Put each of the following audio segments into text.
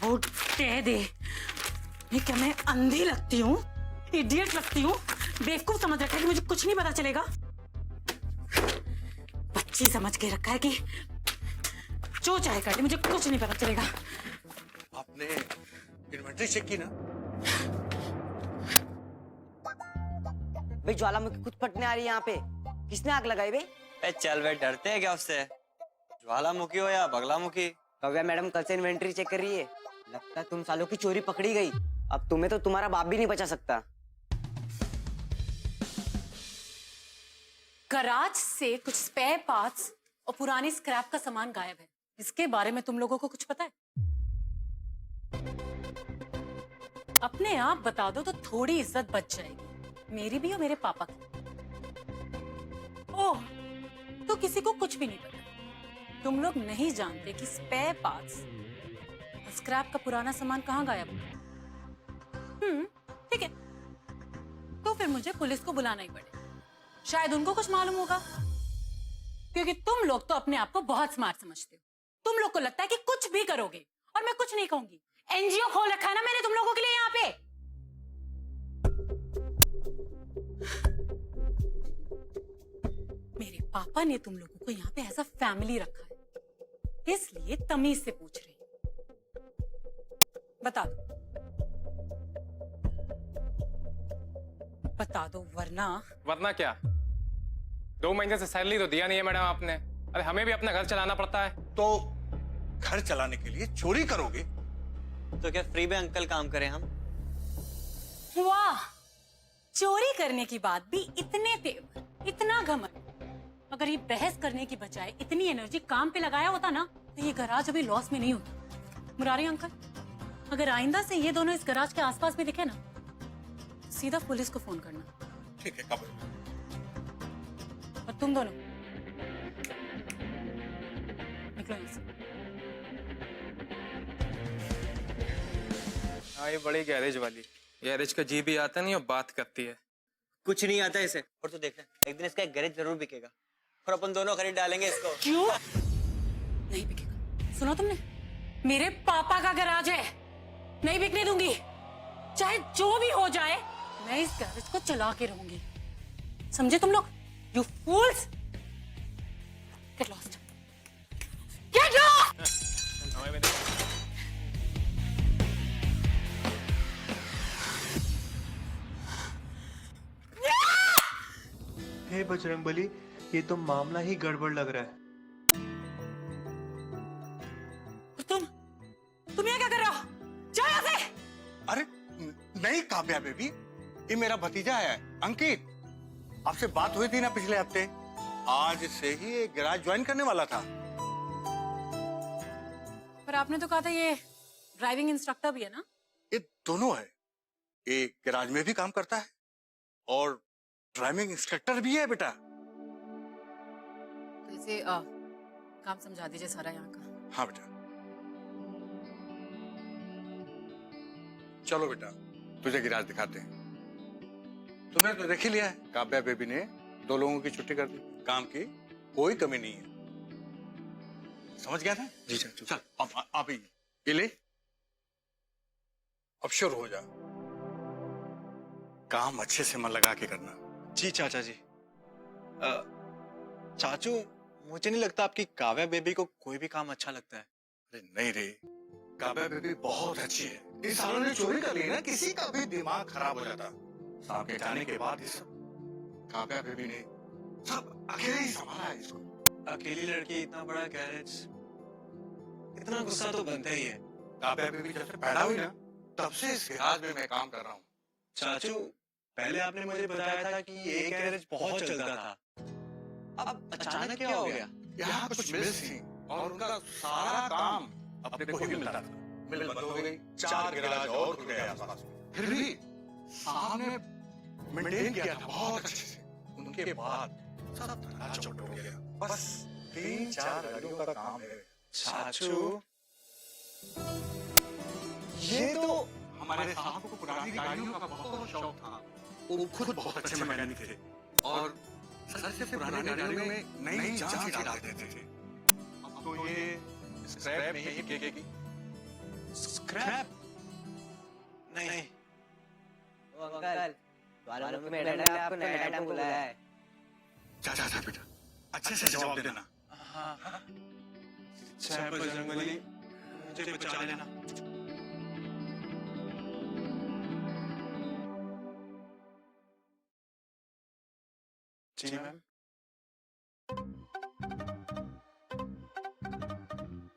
कह दे, क्या मैं अंधी लगती हूँ, इडियट लगती हूँ, बेवकूफ समझ रखा है कि मुझे कुछ नहीं पता चलेगा। बच्ची समझ के रखा है कि जो चाहे कर ले, मुझे कुछ नहीं पता चलेगा। आपने इन्वेंटरी चेक की ना? भाई ज्वालामुखी खुद फटने आ रही है यहाँ पे, किसने आग लगाई भाई? चल वे, डरते हैं क्या उससे? ज्वालामुखी हो या बगलामुखी। भव्या मैडम कल से इन्वेंटरी चेक कर रही है। लगता है तुम सालों की चोरी पकड़ी गई। अब तुम्हें तो तुम्हारा बाप भी नहीं बचा सकता। गराज से कुछ स्पेयर पार्ट्स और पुरानी स्क्रैप का सामान गायब है। इसके बारे में तुम लोगों को कुछ पता है? अपने आप बता दो तो थोड़ी इज्जत बच जाएगी, मेरी भी और मेरे पापा की। ओह, तो किसी को कुछ भी नहीं पता। तुम लोग नहीं जानते कि स्पेयर पार्ट्स, स्क्रैप का पुराना सामान कहाँ गायब हुआ। ठीक है, तो फिर मुझे पुलिस को बुलाना ही पड़ेगा। शायद उनको कुछ मालूम होगा, क्योंकि तुम लोग तो अपने आप को बहुत स्मार्ट समझते हो। तुम लोग को लगता है कि कुछ भी करोगे और मैं कुछ नहीं कहूंगी। एनजीओ खोल रखा है ना मैंने तुम लोगों के लिए यहाँ पे। मेरे पापा ने तुम लोगों को यहाँ पे एज अ फैमिली रखा है, इसलिए तमीज से पूछ रही हूँ। बता दो, बता दो, वरना क्या? 2 महीने से सैलरी तो दिया नहीं है मैडम आपने। अरे हमें भी अपना घर चलाना पड़ता है। तो घर चलाने के लिए चोरी करोगे? तो क्या फ्री में अंकल काम करें हम? वाह, चोरी करने की बात भी इतने तेवर, इतना घमंड। अगर ये बहस करने की बजाय इतनी एनर्जी काम पे लगाया होता ना, तो ये गराज अभी लॉस में नहीं होता। मुरारी अंकल, अगर आइंदा से ये दोनों इस गराज के आसपास भी दिखे ना, सीधा पुलिस को फोन करना। ठीक है, कब? और तुम दोनों निकलो यहाँ से। हाँ, ये बड़ी गैरेज वाली, गैरेज का जी भी आता नहीं और बात करती है। कुछ नहीं आता इसे। और तो देखना, एक दिन इसका एक गैरेज जरूर बिकेगा और अपन दोनों खरीद डालेंगे इसको। क्यों नहीं बिकेगा? सुनो तुमने, मेरे पापा का गैराज है, नहीं बिकने दूंगी। चाहे जो भी हो जाए, मैं इस गैरेज को चला के रहूंगी। समझे तुम लोग? You fools, get lost, get lost. हे बजरंगबली, ये तो मामला ही गड़बड़ लग रहा है। तुम यहाँ क्या कर रहे हो? जाओ यहाँ से। अरे नहीं काव्या बेबी, ये मेरा भतीजा है अंकित। आपसे बात हुई थी ना पिछले हफ्ते, आज से ही ये गैराज ज्वाइन करने वाला था। पर आपने तो कहा था ये ड्राइविंग इंस्ट्रक्टर भी है ना? ये दोनों है, ये गैराज में भी काम करता है और ड्राइविंग इंस्ट्रक्टर भी है बेटा। तो इसे काम समझा दीजिए सारा यहाँ का। हाँ बेटा, चलो बेटा तुझे गैराज दिखाते हैं। तुमने तो देख ही लिया है, काव्या बेबी ने 2 लोगों की छुट्टी कर दी। काम की कोई कमी नहीं है, समझ गया ना? जी चाचू। चल आप ही ये ले, अब शुरू हो जा। काम अच्छे से मन लगा के करना। जी चाचा जी। चाचू, मुझे नहीं लगता आपकी काव्या बेबी को कोई भी काम अच्छा लगता है। अरे नहीं रे, काव्या बेबी बहुत अच्छी है। इस सालों ने चोरी कर ली ना, किसी का भी दिमाग खराब हो जाता। साहब के जाने के बाद ये सब काव्या बेबी ने सब अकेले ही संभाला है इसको। अकेली लड़की, इतना बड़ा गैरेज, इतना गुस्सा तो बनता ही है। काव्या बेबी जब से पैदा हुई ना, तब से इस गैराज में मैं काम कर रहा हूँ। चाचू, पहले आपने मुझे बताया था कि ये गैरेज बहुत चलता था, अब अचानक क्या हो गया? यहाँ कुछ मिल्स थी और उनका सारा काम अपने को ही मिलता था। मिल बंद हो गई, 4 गैराज और खुल गए आसपास में। फिर भी साहब ने मेंटेन किया था बहुत अच्छे से। उनके बाद सब धंधा चौपट हो गया। बस 3-4 गाड़ियों का काम है। चाचू, ये तो हमारे साहब को पुरानी गाड़ियों का बहुत शौक था। वो खुद बहुत अच्छे मैकेनिक थे और सबसे पुरानी गाड़ियों में नई जान डाल देते थे। अब तो ये स्क्रैप में ही बिकेगी। स्क्रैप? नहीं। ओ अंकल, वालों की मैडम ने आपको नया आइटम बुलाया है। जा जा जा बेटा, अच्छे से जवाब दे देना। चाहे बजरंगबली, मुझे बचा लेना। जी मैम।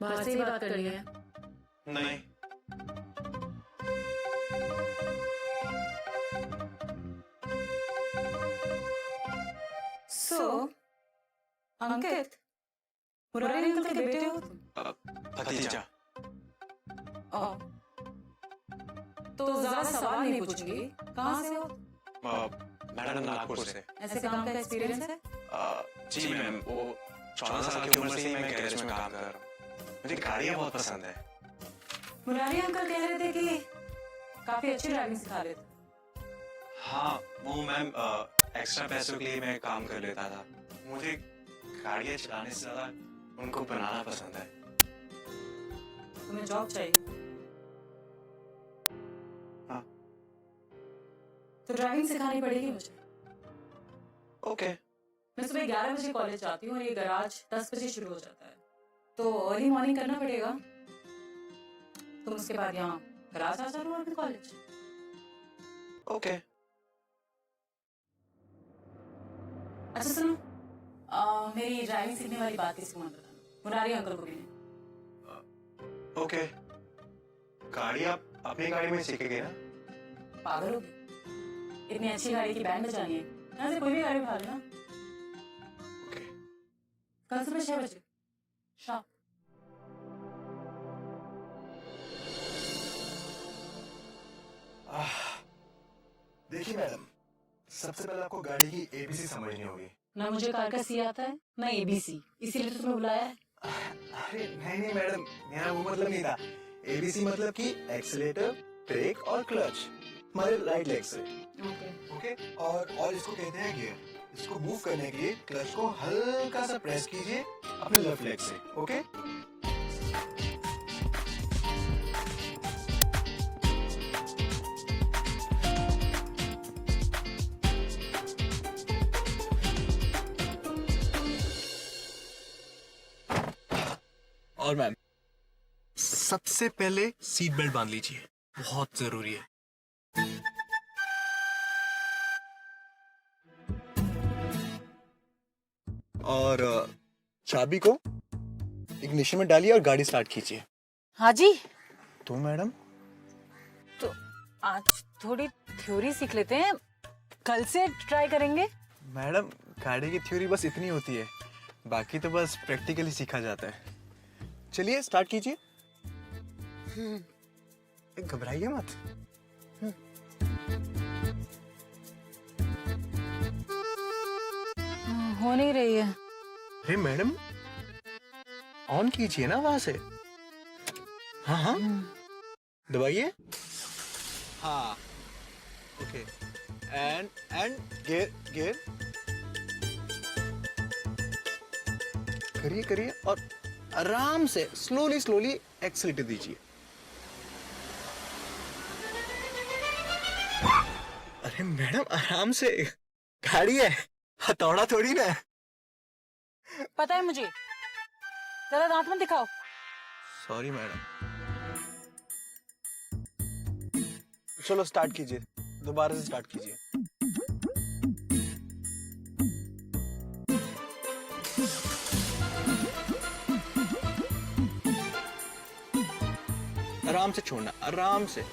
बाहर से ही बात करनी है। नहीं। सो अंकित, मुरारी अंकल के बेटे हो तुम? भतीजा। ओ, तो ज्यादा सवाल नहीं पूछूंगी, कहाँ से हो? मैडम नागपुर से। ऐसे काम का एक्सपीरियंस है? जी मैम, वो 14 साल की उम्र से ही मैं गैरेज में काम कर रहा हूँ। मुझे गाड़ियाँ बहुत पसंद है। मुरारी अंकल कह रहे थे कि काफी अच्छी ड्राइविंग सिखा रहे थे। हाँ, वो मैम एक्स्ट्रा पैसों के लिए मैं काम कर लेता था। मुझे गाड़ियाँ चलाने से ज्यादा उनको बनाना पसंद है। तुम्हें जॉब चाहिए? हाँ। तो ड्राइविंग सिखानी पड़ेगी मुझे। ओके। मैं सुबह 11 बजे कॉलेज जाती हूँ और ये गैराज 10 बजे शुरू हो जाता है, तो अर्ली मॉर्निंग करना पड़ेगा। तुम उसके बाद यहाँ गैराज आ जाओ और फिर कॉलेज। ओके। अच्छा सुनो, मेरी ड्राइविंग सीखने वाली बात किसी को मत बताना, मुरारी अंकल को भी नहीं। ओके। गाड़ी आप अपनी गाड़ी में सीखेंगे ना? पागल हो गए? इतनी अच्छी गाड़ी की बैंड बजानी है, यहाँ से कोई भी गाड़ी उठा लेना। ओके। कल सुबह 6 बजे शाम। देखिए मैडम, सबसे पहले आपको गाड़ी की एबीसी समझनी होगी। ना मुझे कार का सी आता है ना एबीसी, इसीलिए तो तुम्हें बुलाया है। अरे नहीं मैडम, मेरा वो मतलब नहीं था। एबीसी मतलब कि एक्सीलेटर, ब्रेक और क्लच, हमारे राइट लेग से। ओके। और इसको कहते हैं गियर। इसको मूव करने के लिए क्लच को हल्का सा प्रेस कीजिए अपने लेफ्ट लेग से। ओके। और मैम, सबसे पहले सीट बेल्ट बांध लीजिए, बहुत जरूरी है। और चाबी को इग्निशन में डालिए और गाड़ी स्टार्ट कीजिए। हाँ जी। तो मैडम, तो आज थोड़ी थ्योरी सीख लेते हैं, कल से ट्राई करेंगे। मैडम गाड़ी की थ्योरी बस इतनी होती है, बाकी तो बस प्रैक्टिकली सीखा जाता है। चलिए स्टार्ट कीजिए। घबराइए मत। हो नहीं रही है। अरे मैडम, ऑन कीजिए ना वहां से। हाँ हाँ, दबाइए। हाँ, ओके। एंड गियर करिए और आराम से स्लोली एक्सीलेटर दीजिए। अरे मैडम, आराम से, गाड़ी है, हथौड़ा थोड़ी ना। पता है मुझे, जरा दांत मत दिखाओ। Sorry madam. चलो स्टार्ट कीजिए, दोबारा से स्टार्ट कीजिए। आराम से छोड़ना, आराम से।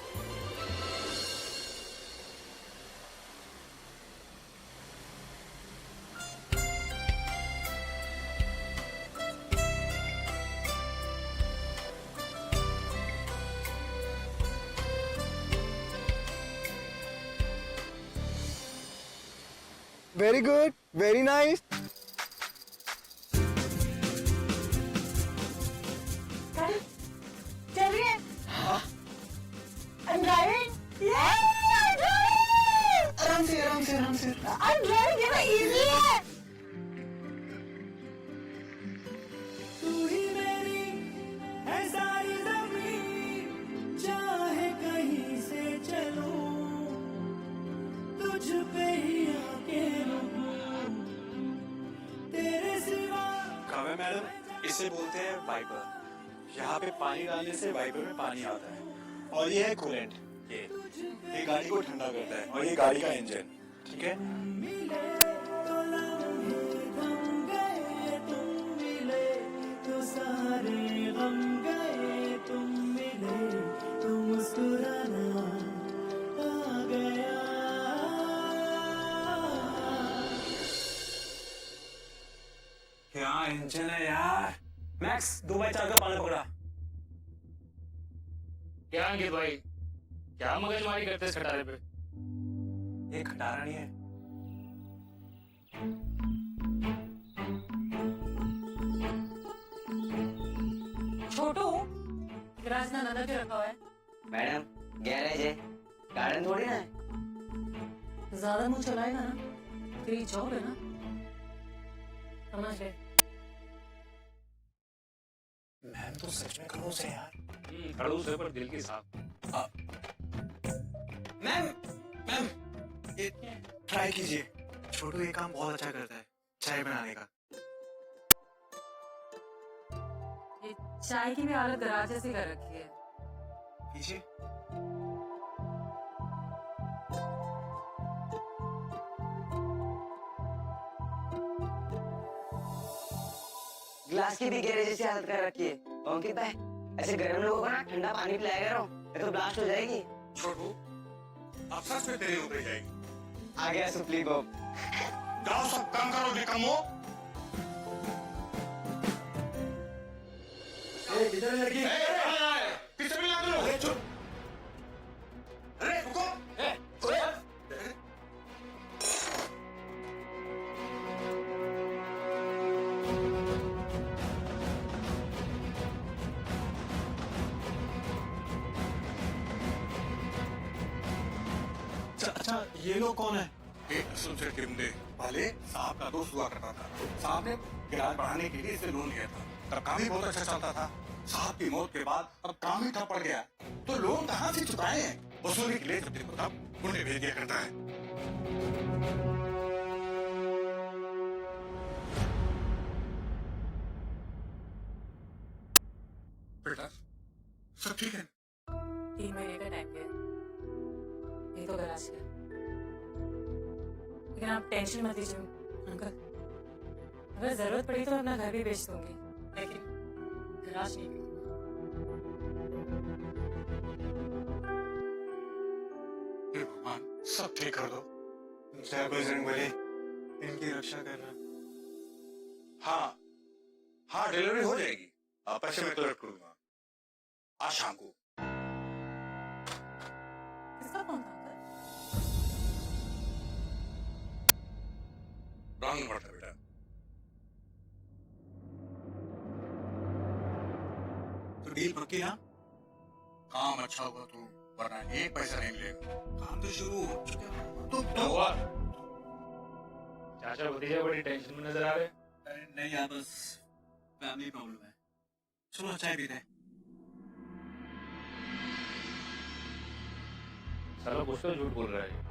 Very good, very nice. चलिए। I'm driving. आराम से, आराम से, आराम से। I'm driving, ये तो easy है। मैडम इसे बोलते हैं वाइपर। यहाँ पे पानी डालने से वाइपर में पानी आता है और ये है कूलेंट। ये गाड़ी को ठंडा करता है और ये गाड़ी का इंजन। ठीक है। क्या इंजन है यार। मैक्स 2x4 का पानी पकड़ा। क्या अंकित भाई, क्या मगजमारी करते इस खटारे पे? ये खटारा नहीं है। छोटू गैराज ना नजर के रखा हुआ है। मैडम गैरेज है, गार्डन थोड़ी ना है। ज्यादा मुंह चलाएगा ना, तेरी जॉब है ना, समझ ले। मैम तो सच में खड़ूस है यार। खड़ूस है पर दिल की साफ। मैम मैम ये ट्राई कीजिए। छोटू ये काम बहुत अच्छा करता है, चाय बनाने का। ये चाय की भी हालत गराज जैसी कर रखी है। कीजिए। ग्लास की भी गैरेज जैसी हालत कर रखी है। अंकित भाई ऐसे गर्म लोगों को ना ठंडा पानी पिलाया करो, ये तो ब्लास्ट हो जाएगी। छोटू अब सच में तेरी नौकरी जाएगी। आ गया सुपली बॉब। जाओ सब काम करो निकम्मो। किधर है लड़की? पीछे भी ला दो। अरे चुप। अरे रुको। अच्छा ये लोग कौन है? एक असम से टिमडे पहले साहब का दोस्त हुआ करता था। साहब ने गैराज बढ़ाने के लिए इसे लोन लिया था, तब काम ही बहुत अच्छा चलता था। साहब की मौत के बाद अब काम ही ठप पड़ गया, तो लोन कहाँ से चुकाए? वसूली के लिए जब देखो तब मुंडे भेज दिया करता है। बेटा सब ठीक है? 3 महीने का टाइम है, ये तो गराज है। लेकिन आप टेंशन मत लीजिए अंकल, अगर जरूरत पड़ी तो अपना घर भी बेच दूंगी, लेकिन गराज नहीं। हे भगवान सब ठीक कर दो। जय बजरंगबली, इनकी रक्षा करना। हाँ हाँ डिलीवरी हो जाएगी। पैसे मैं कलेक्ट करूंगा आज शाम को। किसका फोन था अंकल? रॉन्ग नंबर था बेटा। तो डील पक्की ना? काम अच्छा हुआ तो, वरना एक पैसा नहीं मिलेगा। काम तो शुरू हो चुका। क्या हुआ? चाचा भतीजा बड़ी टेंशन में नजर आ रहे। अरे नहीं यार, बस फैमिली प्रॉब्लम है। चलो चाय पीते हैं। साला कुछ तो झूठ बोल रहा है।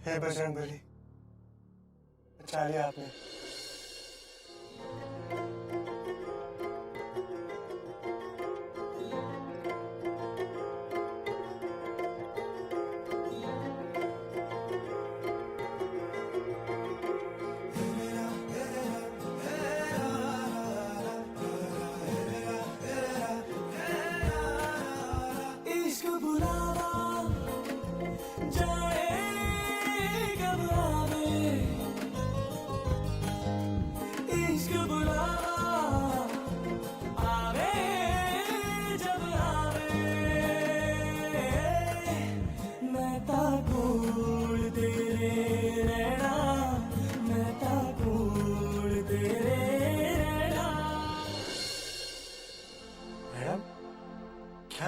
हे बजरंगबली, बचा लिया आपने। इश्क बुलावा जाए कब आवे,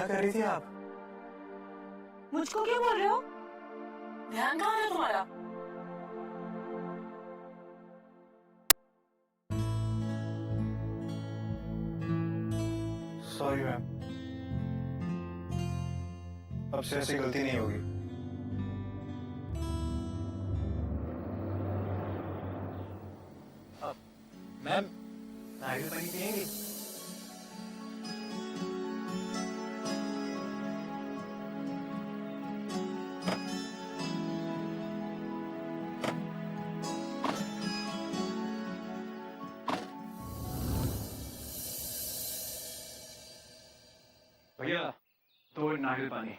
क्या कर रही थी आप? मुझको क्यों बोल रहे हो? ध्यान कहाँ है तुम्हारा? सॉरी मैम, अब से ऐसी गलती नहीं होगी। मैम, नारियल पानी पिएंगी? भैया, 2 नारियल पानी।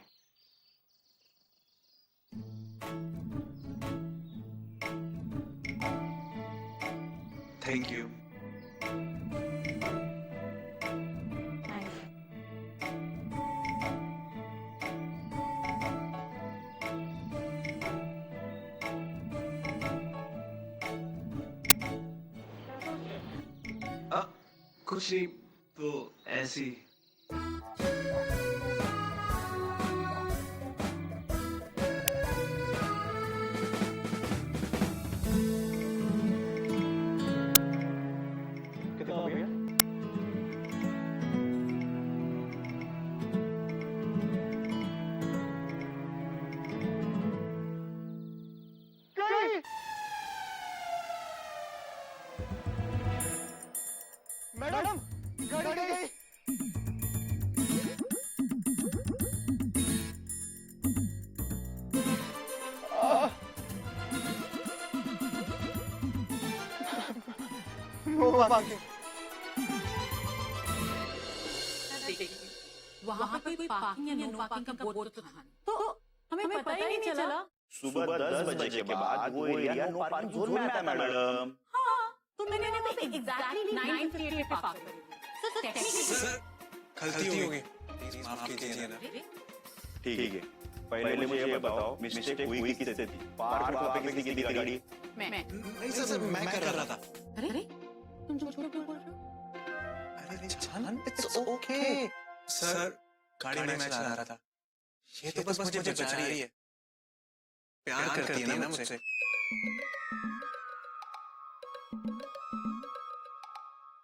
Thank you. कुछ नहीं, तो ऐसी। कितना हो गया? मैडम, गाड़ी गई। वहाँ पे कोई पार्किंग या नो पार्किंग का बोर्ड तो था, तो हमें पता ही नहीं चला। सुबह 10 बजे के बाद वो एरिया नो पार्किंग जोन में आता है मैडम। हाँ, तो मैंने एग्जैक्टली 9:58 पे पार्क कर दिया। तो टेक्निकली गलती हो गई, माफ कीजिए ना। ठीक है, पहले मुझे ये बताओ मिस्टेक हुई किससे थी? पार्क वहाँ पे किसकी थी गाड़ी? मैं नहीं सर, मैं कर रहा था। अरे तुम झूठ क्यों बोल रहे हो? अरे जान, इट्स ओके। सर, गाड़ी मैं चला रहा था। ये तो बस मुझे बचा रही है। प्यार करती है ना मुझसे।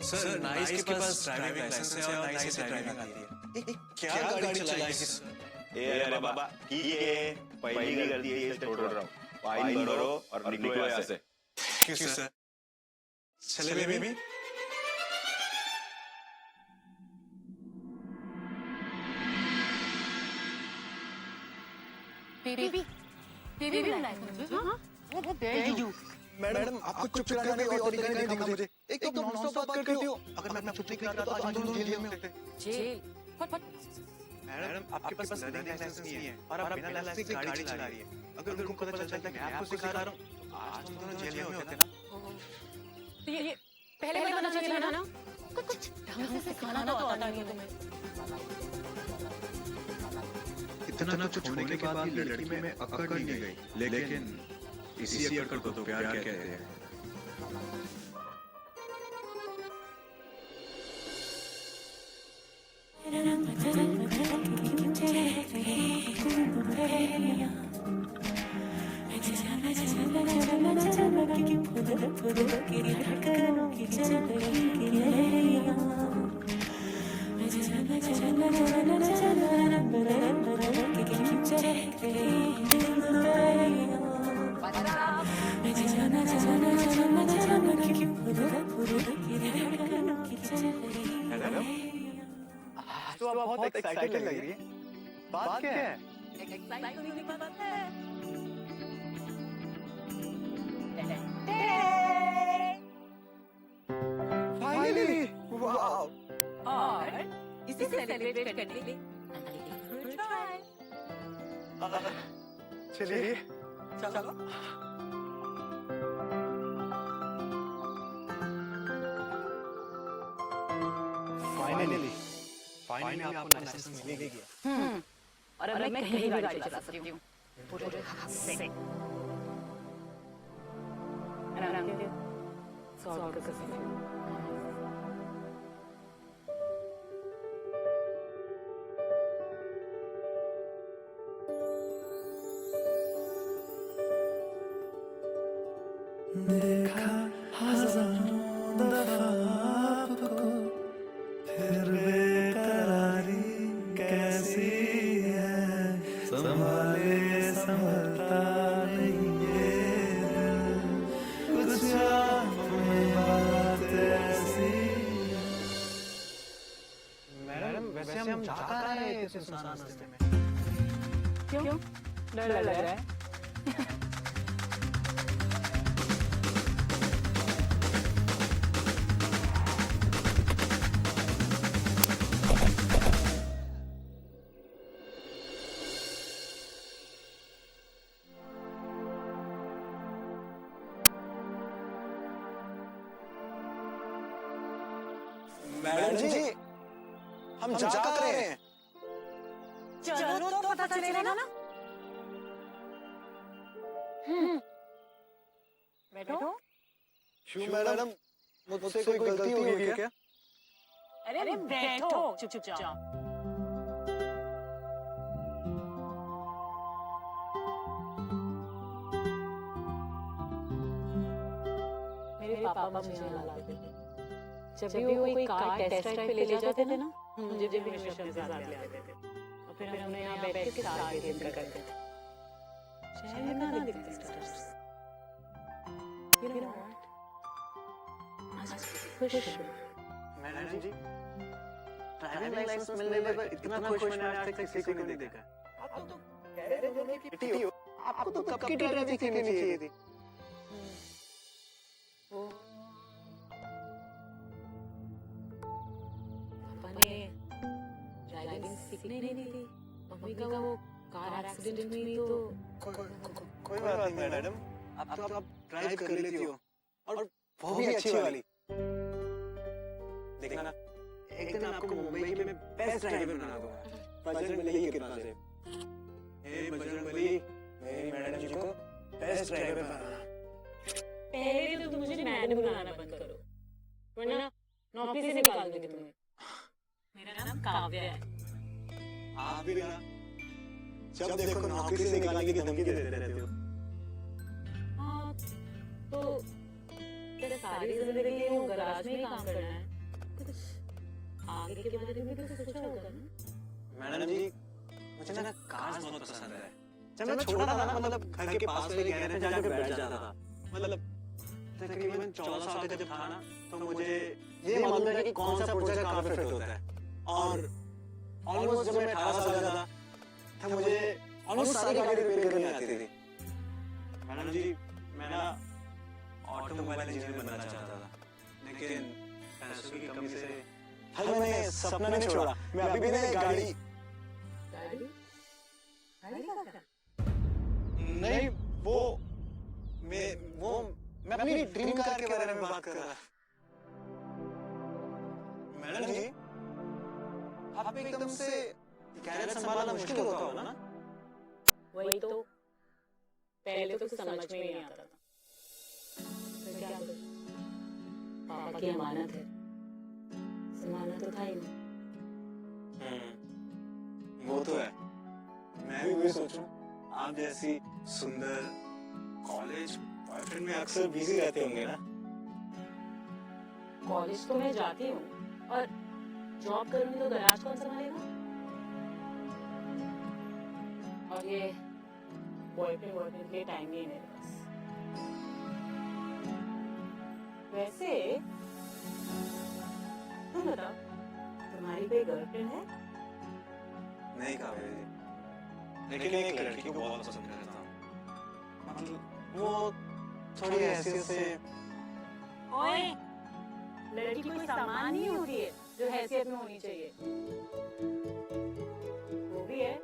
सर, नाइस के पास ड्राइविंग लाइसेंस है और नाइस से ड्राइविंग आती है। क्या गाड़ी चलाई सर? अरे बाबा, ठीक है, पहली गलती है, ये छोड़ रहा हूँ। फाइन भरो और निकलो यहाँ से। Thank you sir. चले बेबी। बेबी बुलाया तुमने? हाँ? What dare you? मैडम, आपको चुप कराने का और तरीका नहीं दिखा मुझे। एक तो नॉनस्टॉप बात करती हो। अगर मैं चुप नहीं कराता तो आज दोनों जेल में होते। जेल? मैडम, आपके पास लर्निंग लाइसेंस नहीं है और आप बिना लाइसेंस से गाड़ी चला रही है। अगर उनको पता चलता है कि मैं आपको सिखा रहा हूँ, तो आज तुम दोनों जेल में होते ना। तो ये पहले बताना चाहिए था ना? कुछ ढंग से सिखाना तो आता नहीं है तुम्हें। इतना कुछ होने के बाद भी लड़की में अकड़ नहीं गई, लेकिन इसी अकड़ को तो प्यार कहते हैं। तो आप बहुत एक्साइटेड लग रही है। बात क्या है? एक्साइट होने की बात है। Finally, wow. और इसे सेलिब्रेट करने के लिए चलिए, चलो। फाइनली आपको लाइसेंस मिल गया। और अब मैं कहीं भी गाड़ी चला सकती हूँ पूरे हक से। सॉल्व कर सकती हूँ। 1 देखा हजारों दफा आपको, फिर बेकरारी कैसी है, संभाले संभलता नहीं ये दिल, कुछ आप में बात ऐसी। मैडम वैसे हम जा कहाँ रहे हैं इस सुनसान रास्ते में? क्यों डर लग रहा है? मैडम जी हम जा कहाँ रहे हैं? चलो तो पता चलेगा ना। बैठो। क्यों मैडम, मुझसे कोई गलती हो गई क्या? अरे बैठो चुपचाप। मेरे पापा मुझे यहाँ लाते थे। जब भी वो कोई कार टेस्ट ड्राइव पे ले जाते थे ना, मुझे भी हमेशा अपने साथ ले आते थे। और फिर हम यहाँ बैठ के सारे गेम करते थे। शहर में कहाँ दिखते स्टार्स? You know what? आज खुश हूँ। मैडम जी ड्राइविंग लाइसेंस मिलने पर इतना खुश मैंने आज तक किसी को नहीं देखा। आप तो कह रहे थे कि बेटी हो, आपको तो कब की ड्राइविंग सीखनी चाहिए थी। वो पापा ने ड्राइविंग सीखने नहीं दी। मम्मी का वो कार एक्सीडेंट हुई तो कोई बात नहीं मैडम, अब तो आप ड्राइव कर लेती हो, और वो भी अच्छी वाली। देखना ना, एक दिन आपको मुंबई में बेस्ट ड्राइवर बना दूंगा बजरंग बली की कृपा से। हे बजरंग बली, मेरी मैडम जी को बेस्ट ड्राइवर बनाना। पहले तो तुम मुझे मैडम बुलाना बंद करो, वरना नौकरी से निकाल दूंगी तुम्हें। मेरा नाम काव्या है। आप भी ना जब देखो नौकरी से निकालने की धमकी देते रहते हो। हाँ, तो तेरा सारी जिंदगी वो गराज में ही काम करना है, कुछ आगे के बारे में भी तो सोचा होगा ना। मैडम जी मुझे ना कार्स बहुत पसंद है। जब मैं छोटा था ना, मतलब घर के पास वाले गैरेज में जाके बैठ जाता था। मतलब तकरीबन 14 साल का जब था ना, तो मुझे ये मालूम था कि कौन सा पुर्जा कहाँ पे फिट होता है। और ऑलमोस्ट जब मैं 18 साल का था, तब मुझे ऑलमोस्ट सारी गाड़ी रिपेयर करनी आती थी। मैडम जी मैं ना ऑटोमोबाइल इंजीनियर बनना चाहता था, लेकिन पैसों की कमी से हर मैंने सपना नहीं छोड़ा। मैं अभी भी ना गाड़ी नहीं, मैं अपनी ड्रीम कार के बारे में बात कर रहा। मैडम जी आप एकदम से गैरेज संभालना मुश्किल होता होगा ना? वही तो पहले तो कुछ समझ में नहीं आता था, फिर क्या करूं? पापा की अमानत है, संभालना तो था ही नहीं। वो तो है। मैं भी वही सोचूं, आप जैसी सुंदर कॉलेज बॉयफ्रेंड में अक्सर बिजी रहते होंगे ना? कॉलेज तो मैं जाती हूँ, और जॉब करूंगी तो गराज कौन संभालेगा? और ये बॉयफ्रेंड के लिए टाइम नहीं है मेरे पास। वैसे तुम बताओ, तुम्हारी कोई गर्लफ्रेंड है? नहीं काव्या जी, लेकिन एक लड़की को बहुत पसंद करता हूँ। मतलब वो थोड़ी हैसियत से। ओए, लड़की कोई सामान ही होती है जो हैसियत में होनी चाहिए। वो भी है,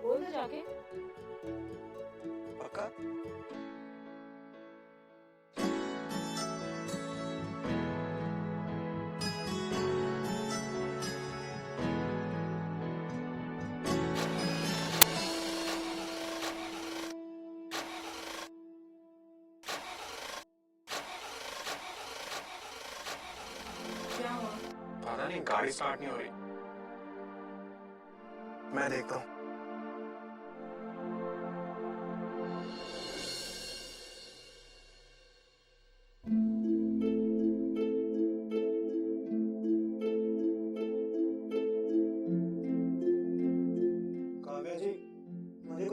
बोल दो जाके। पक्का? पता नहीं गाड़ी स्टार्ट नहीं हो रही। मैं देखता हूँ।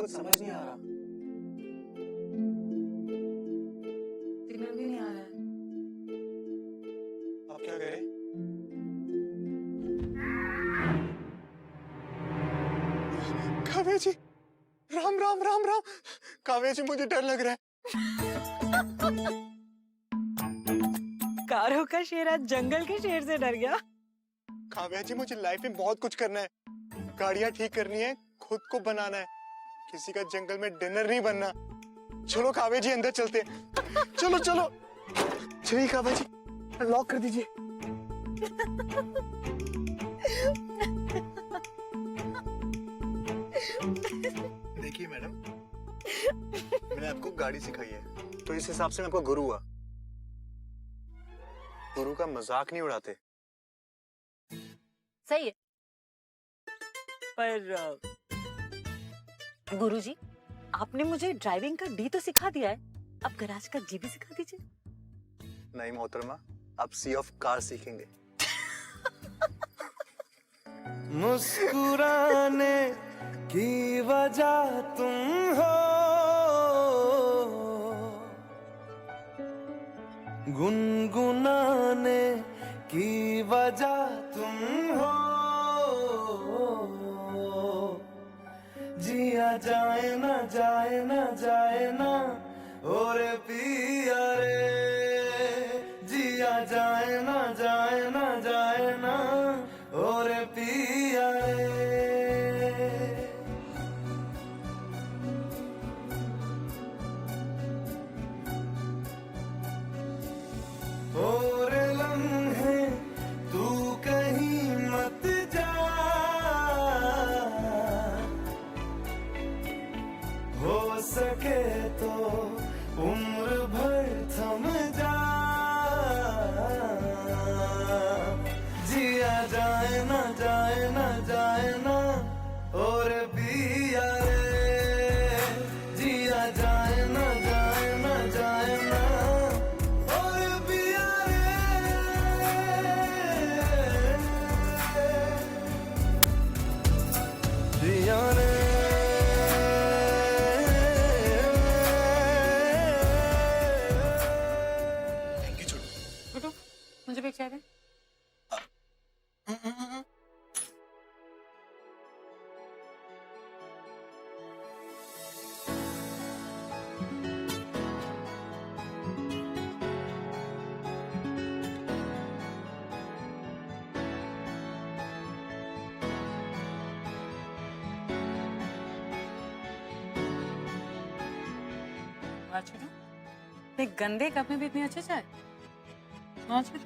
कुछ समझ नहीं आ रहा। सिग्नल भी नहीं आ रहा है। अब क्या करें? काव्या जी, राम राम राम राम। काव्या जी, मुझे डर लग रहा है। कारों का शेर आज जंगल के शेर से डर गया। काव्या जी, मुझे लाइफ में बहुत कुछ करना है। गाड़ियां ठीक करनी है, खुद को बनाना है, किसी का जंगल में डिनर नहीं बनना। चलो काव्या जी, अंदर चलते हैं। चलो चलो चलिए काव्या जी, लॉक कर दीजिए। देखिए मैडम, मैंने आपको गाड़ी सिखाई है, तो इस हिसाब से मैं आपका गुरु हुआ। गुरु का मजाक नहीं उड़ाते। सही है, पर गुरुजी, आपने मुझे ड्राइविंग का डी तो सिखा दिया है, अब गैराज का जी भी सिखा दीजिए। नहीं मोहतरमा, आप सी ऑफ कार सीखेंगे। मुस्कुराने की वजह तुम हो, गुनगुनाने की वजह तुम हो, जिया जाए ना जाए ना जाए ना और पिया रे, जिया जाए ना जाए ना जाए ना और पिया रे। और लम्हे तू कहीं मत जा, हो सके तो उम्र भर थम जा, जिया जाए ना जाए ना जाए ना और पिया रे, जिया जाए ना जाए ना जाए ना और पिया रे, जिया रे। छोटू, मुझे भी एक चाय दे। वाह छोटू, एक गंदे कप में भी इतनी अच्छी चाय। हाँ छोटू।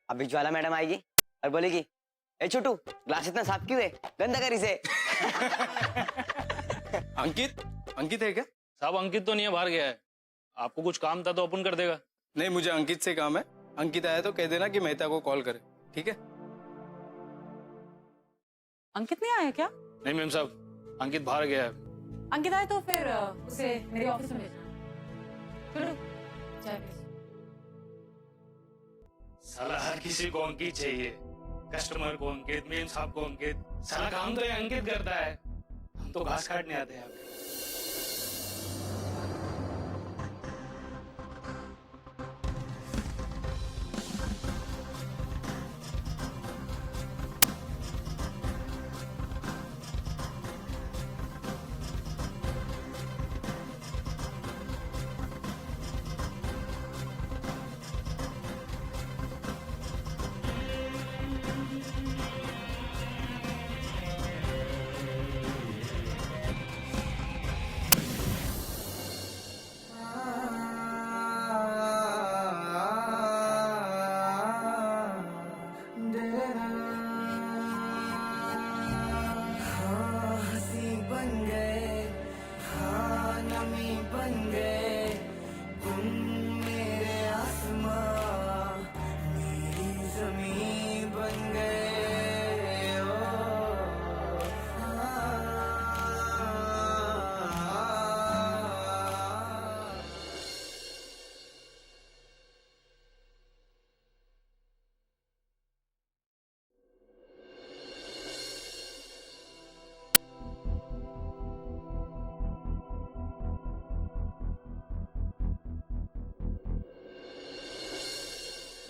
अभी ज्वाला मैडम आएगी और बोलेगी, ए छोटू, ग्लास इतना साफ क्यों है, गंदा कर इसे। अंकित, अंकित है क्या? साहब अंकित तो नहीं है, बाहर गया है। आपको कुछ काम था तो अपन कर देगा। नहीं, मुझे अंकित से काम है। अंकित आया तो कह देना कि मेहता को कॉल करे, ठीक है? अंकित नहीं आया क्या? नहीं मैम साहब, अंकित बाहर गया है। अंकित आए तो फिर उसे मेरे ऑफिस में भेजना। छोटू, चाय प्लीज। साला हर किसी को अंकित चाहिए, कस्टमर को अंकित, मेम साहब को अंकित। साला काम तो ये अंकित करता है, हम तो घास काटने आते हैं।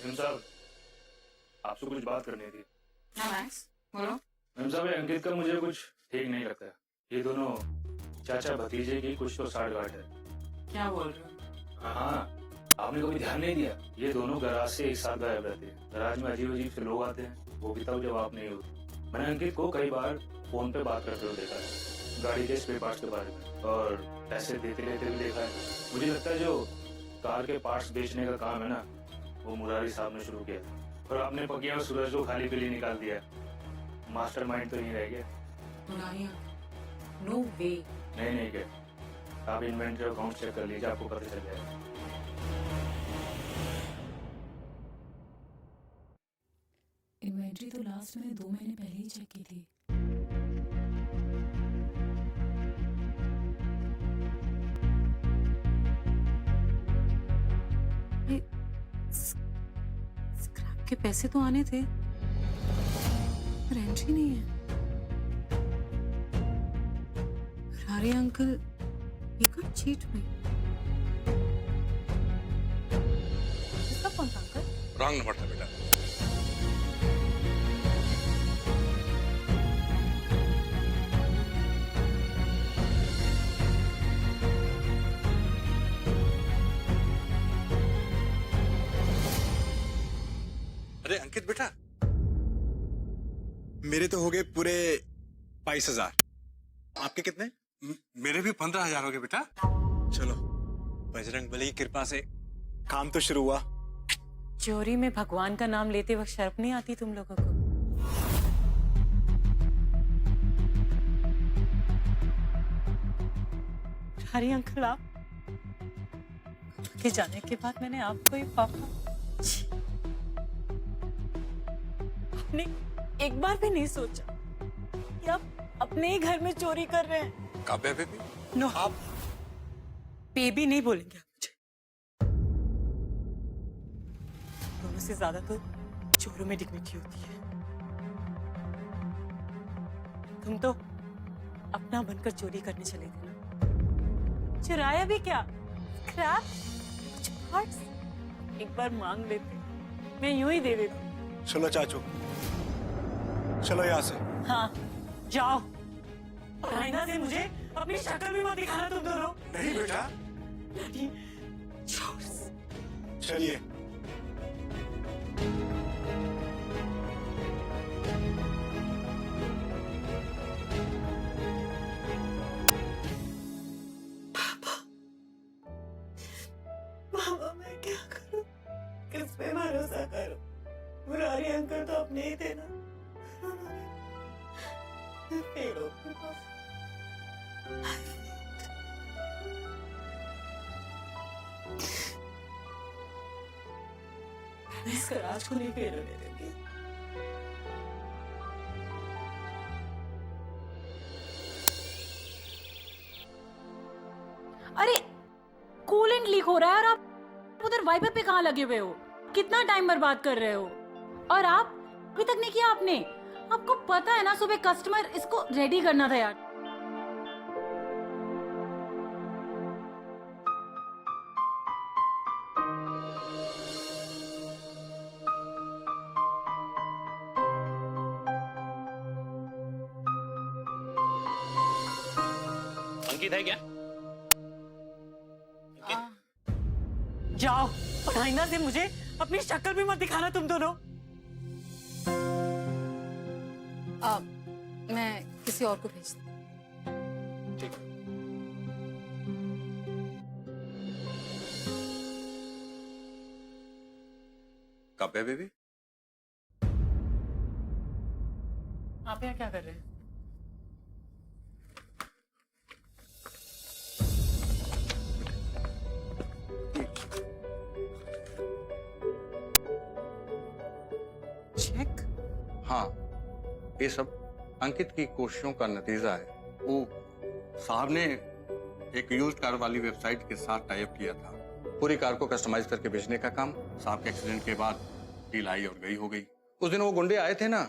मैम साहब, आपसे कुछ बात करनी थी। हाँ मैक्स, बोलो। मैम साहब, अंकित का मुझे कुछ ठीक नहीं लगता। ये दोनों चाचा भतीजे की कुछ तो साठगांठ है। क्या बोल रहे हो? हाँ, आपने कभी ध्यान नहीं दिया? ये दोनों गराज से एक साथ गायब रहते हैं। गराज में अजीब अजीब से लोग आते हैं, वो भी तब जवाब नहीं होती। मैंने अंकित को कई बार फोन पे बात करते हुए देखा है, गाड़ी के स्पेयर पार्ट्स के बारे में, और पैसे देते लेते भी देखा है। मुझे लगता है जो कार के पार्ट्स बेचने का काम है ना, वो मुरारी साहब ने शुरू किया, और आपने पकिया और सूरज को खाली पीली निकाल दिया। मास्टरमाइंड तो नहीं रह गया। नो वे। नहीं क्या, आप इन्वेंटरी अकाउंट चेक कर लीजिए, आपको पता चल जाएगा। इन्वेंटरी तो लास्ट मैंने 2 महीने पहले ही चेक की थी। स्क्रैप के पैसे तो आने थे, पर एंट्री नहीं है। हरे अंकल ये कब चीट हुई? इसका कौन था अंकल? रॉन्ग नंबर था बेटा। अरे अंकित बेटा, मेरे तो हो गए पूरे 22,000। आपके कितने? मेरे भी 15,000 हो गए बेटा। चलो, बजरंग बली की कृपा से काम तो शुरू हुआ। चोरी में भगवान का नाम लेते वक्त शर्म नहीं आती तुम लोगों को? हरी अंकल, आप के जाने के बाद मैंने आपको ही पापा, आपने एक बार भी नहीं सोचा कि आप अपने ही घर में चोरी कर रहे हैं? काव्या बेबी, नो, आप बेबी नहीं बोलेंगे आप मुझे। दोनों से ज्यादा तो चोरों में डिग्निटी होती है। तुम तो अपना बनकर चोरी करने चले थे ना। चुराया भी क्या? स्क्रैप, कुछ पार्ट्स। एक बार मांग लेते, मैं यूं ही दे देती। चलो चाचू, चलो यहाँ से। हाँ जाओ, और आईना से मुझे अपनी शक्ल भी मत दिखाना तुम दोनों। नहीं बेटा। चलिए। मामा, मैं क्या करूं? किस पे भरोसा करूं? मुरारी अंकल तो अपने ही थे ना। पेड़ों के पास। मैं इस गराज को नहीं फेरने दूंगी। अरे कूलेंट लीक हो रहा है और आप उधर वाइपर पे कहाँ लगे हुए हो? कितना टाइम बर्बाद कर रहे हो? और आप अभी तक नहीं किया आपने? आपको पता है ना सुबह कस्टमर इसको रेडी करना था यार। अंकित है क्या? जाओ, और आईना से मुझे अपनी शक्ल भी मत दिखाना तुम दोनों। मैं किसी और को भेजती हूँ। ठीक। काव्या बेबी, आप यहाँ क्या कर रहे हैं? चेक? हाँ, ये सब अंकित की कोशिशों का नतीजा है। वो साहब ने एक यूज्ड कार वाली वेबसाइट के साथ टाई अप किया था। पूरी कार को कस्टमाइज करके बेचने का काम। साहब के एक्सीडेंट के बाद डील आई और गई हो गई। उस दिन वो गुंडे आए थे ना,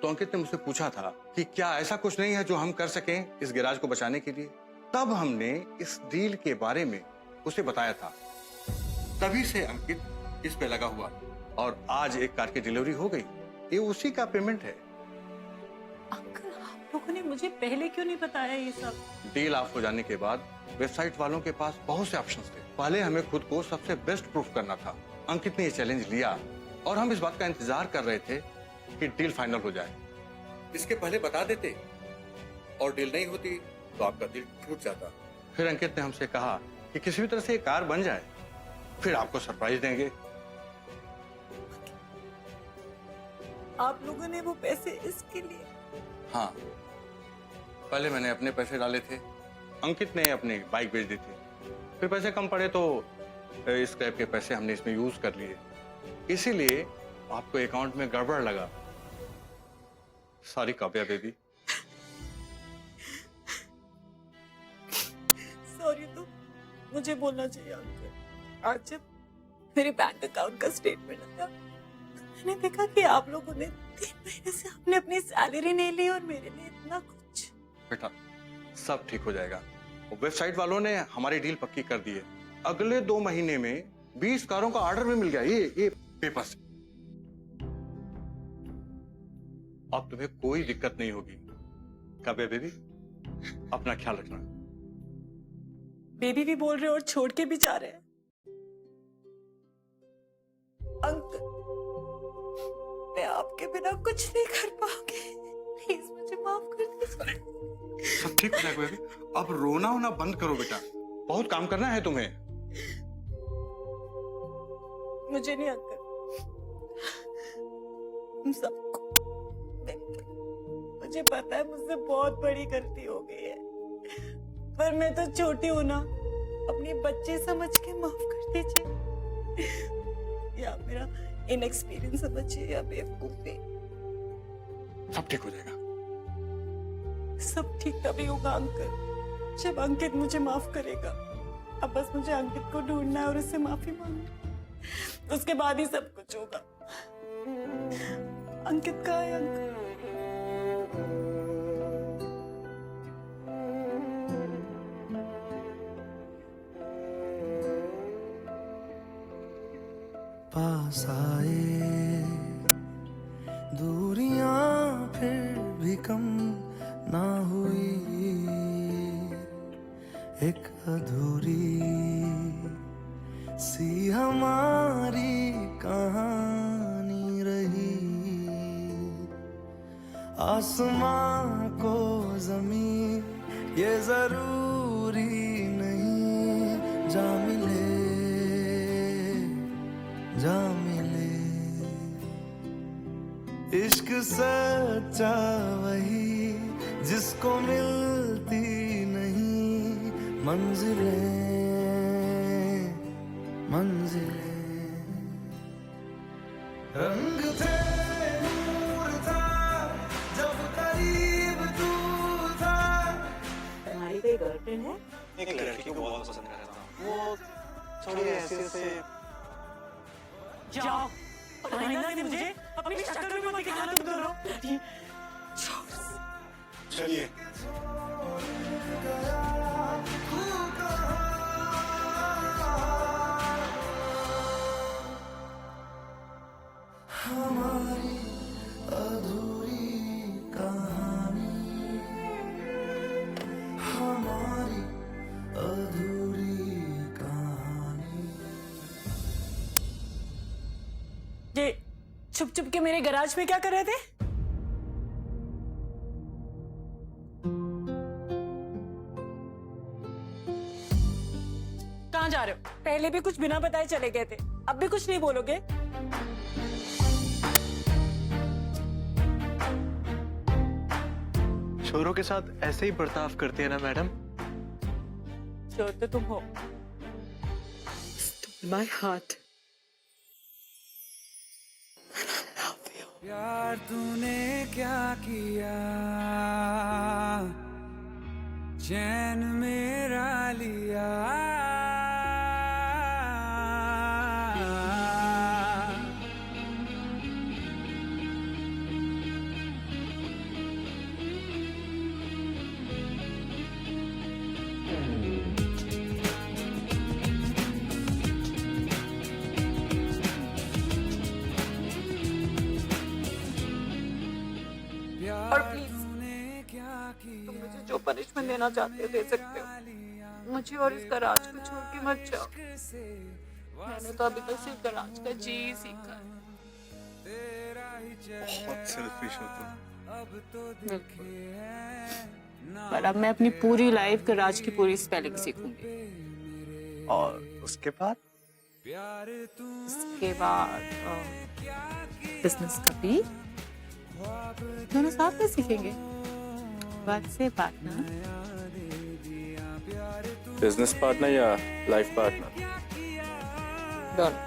तो अंकित ने मुझसे पूछा था कि क्या ऐसा कुछ नहीं है जो हम कर सकें इस गैराज को बचाने के लिए। तब हमने इस डील के बारे में उसे बताया था। तभी से अंकित इस पे लगा हुआ। और आज एक कार की डिलीवरी हो गई, ये उसी का पेमेंट है। अंकल, आप लोगों ने मुझे पहले क्यों नहीं बताया ये सब? डील ऑफ हो जाने के बाद वेबसाइट वालों के पास बहुत से ऑप्शंस थे। पहले हमें खुद को सबसे बेस्ट प्रूफ करना था। अंकित ने ये चैलेंज लिया और हम इस बात का इंतजार कर रहे थे कि डील फाइनल हो जाए। इसके पहले बता देते और डील नहीं होती तो आपका दिल टूट जाता। फिर अंकित ने हमसे कहा कि किसी भी तरह से ये कार बन जाए, फिर आपको सरप्राइज देंगे। आप लोगों ने वो पैसे इसके लिए? हाँ, पहले मैंने अपने पैसे डाले थे, अंकित ने अपनी बाइक बेच दी थी, फिर पैसे कम पड़े तो स्क्रैप के पैसे हमने इसमें यूज कर लिए। इसीलिए आपको अकाउंट में गड़बड़ लगा। Sorry Kavya baby. सॉरी तो मुझे बोलना चाहिए अंकल। आज जब मेरे बैंक अकाउंट का स्टेटमेंट आया, मैंने देखा कि आप लोगों ने 3 महीने से आपने अपनी सैलरी नहीं ली और मेरे लिए इतना कुछ। बेटा, सब ठीक हो जाएगा। वेबसाइट वालों ने हमारी डील पक्की कर दी है। अगले 2 महीने में 20 कारों का ऑर्डर भी मिल गया। ये पेपर से। अब तुम्हें कोई दिक्कत नहीं होगी। काव्या बेबी, अपना ख्याल रखना। बेबी भी बोल रहे और छोड़ के भी जा रहे हैं। अंकल, मैं आपके बिना कुछ नहीं कर पाऊंगी। प्लीज मुझे माफ कर दीजिए। सब ठीक हो जाएगा बेबी। अब रोना होना बंद करो बेटा, बहुत काम करना है तुम्हें। मुझे नहीं अंकल, हम सबको। मुझे पता है मुझसे बहुत बड़ी गलती हो गई है, पर मैं तो छोटी हूं ना। अपनी बच्ची समझ के माफ कर दीजिए, या मेरा इनएक्सपीरियंस समझिए या बेवकूफी। सब ठीक हो जाएगा। सब ठीक तभी होगा अंकल जब अंकित मुझे माफ करेगा। अब बस मुझे अंकित को ढूंढना है और उससे माफी मांगनी, उसके बाद ही सब कुछ होगा। अंकित कहाँ है अंकल? पास आए दूरियां फिर भी कम ना हुई, एक अधूरी सी हमारी कहानी रही। आसमां को जमीन ये जरूरी नहीं, जा मिले जा मिले। इश्क सच्चा वही जिसको मिलती नहीं मंजिलें मंजिलें। रंग थे नूर था जब करीब तू था। तुम्हारी कोई गर्लफ्रेंड है? एक लड़की को बहुत पसंद करता हूँ, वो थोड़ी ऐसे जाओ और आइंदा से मुझे अपनी शक्ल में मत दिखाना तुम दोनों। चलिए। हमारी अधूरी कहानी, हमारी अधूरी कहानी। ये छुप छुप के मेरे गैराज में क्या कर रहे थे? कहाँ जा रहे हो? पहले भी कुछ बिना बताए चले गए थे, अब भी कुछ नहीं बोलोगे? चोरों के साथ ऐसे ही बर्ताव करते हैं ना मैडम? चोर तो तुम हो। My heart. यार तूने क्या किया, चैन मेरा लिया। पनिशमेंट देना चाहते हो दे सकते हो। मुझे और इस गराज को छोड़ के मत जाओ। मैंने तो अभी तक सिर्फ गराज का जी ही सीखा है। बहुत सेल्फिश हो तुम। बिल्कुल। पर अब मैं अपनी पूरी लाइफ गराज की पूरी स्पेलिंग सीखूंगी। और उसके बाद उसके बाद बिजनेस का भी दोनों साथ में सीखेंगे। बात से पार्टनर। बिजनेस पार्टनर या लाइफ पार्टनर? दोनों।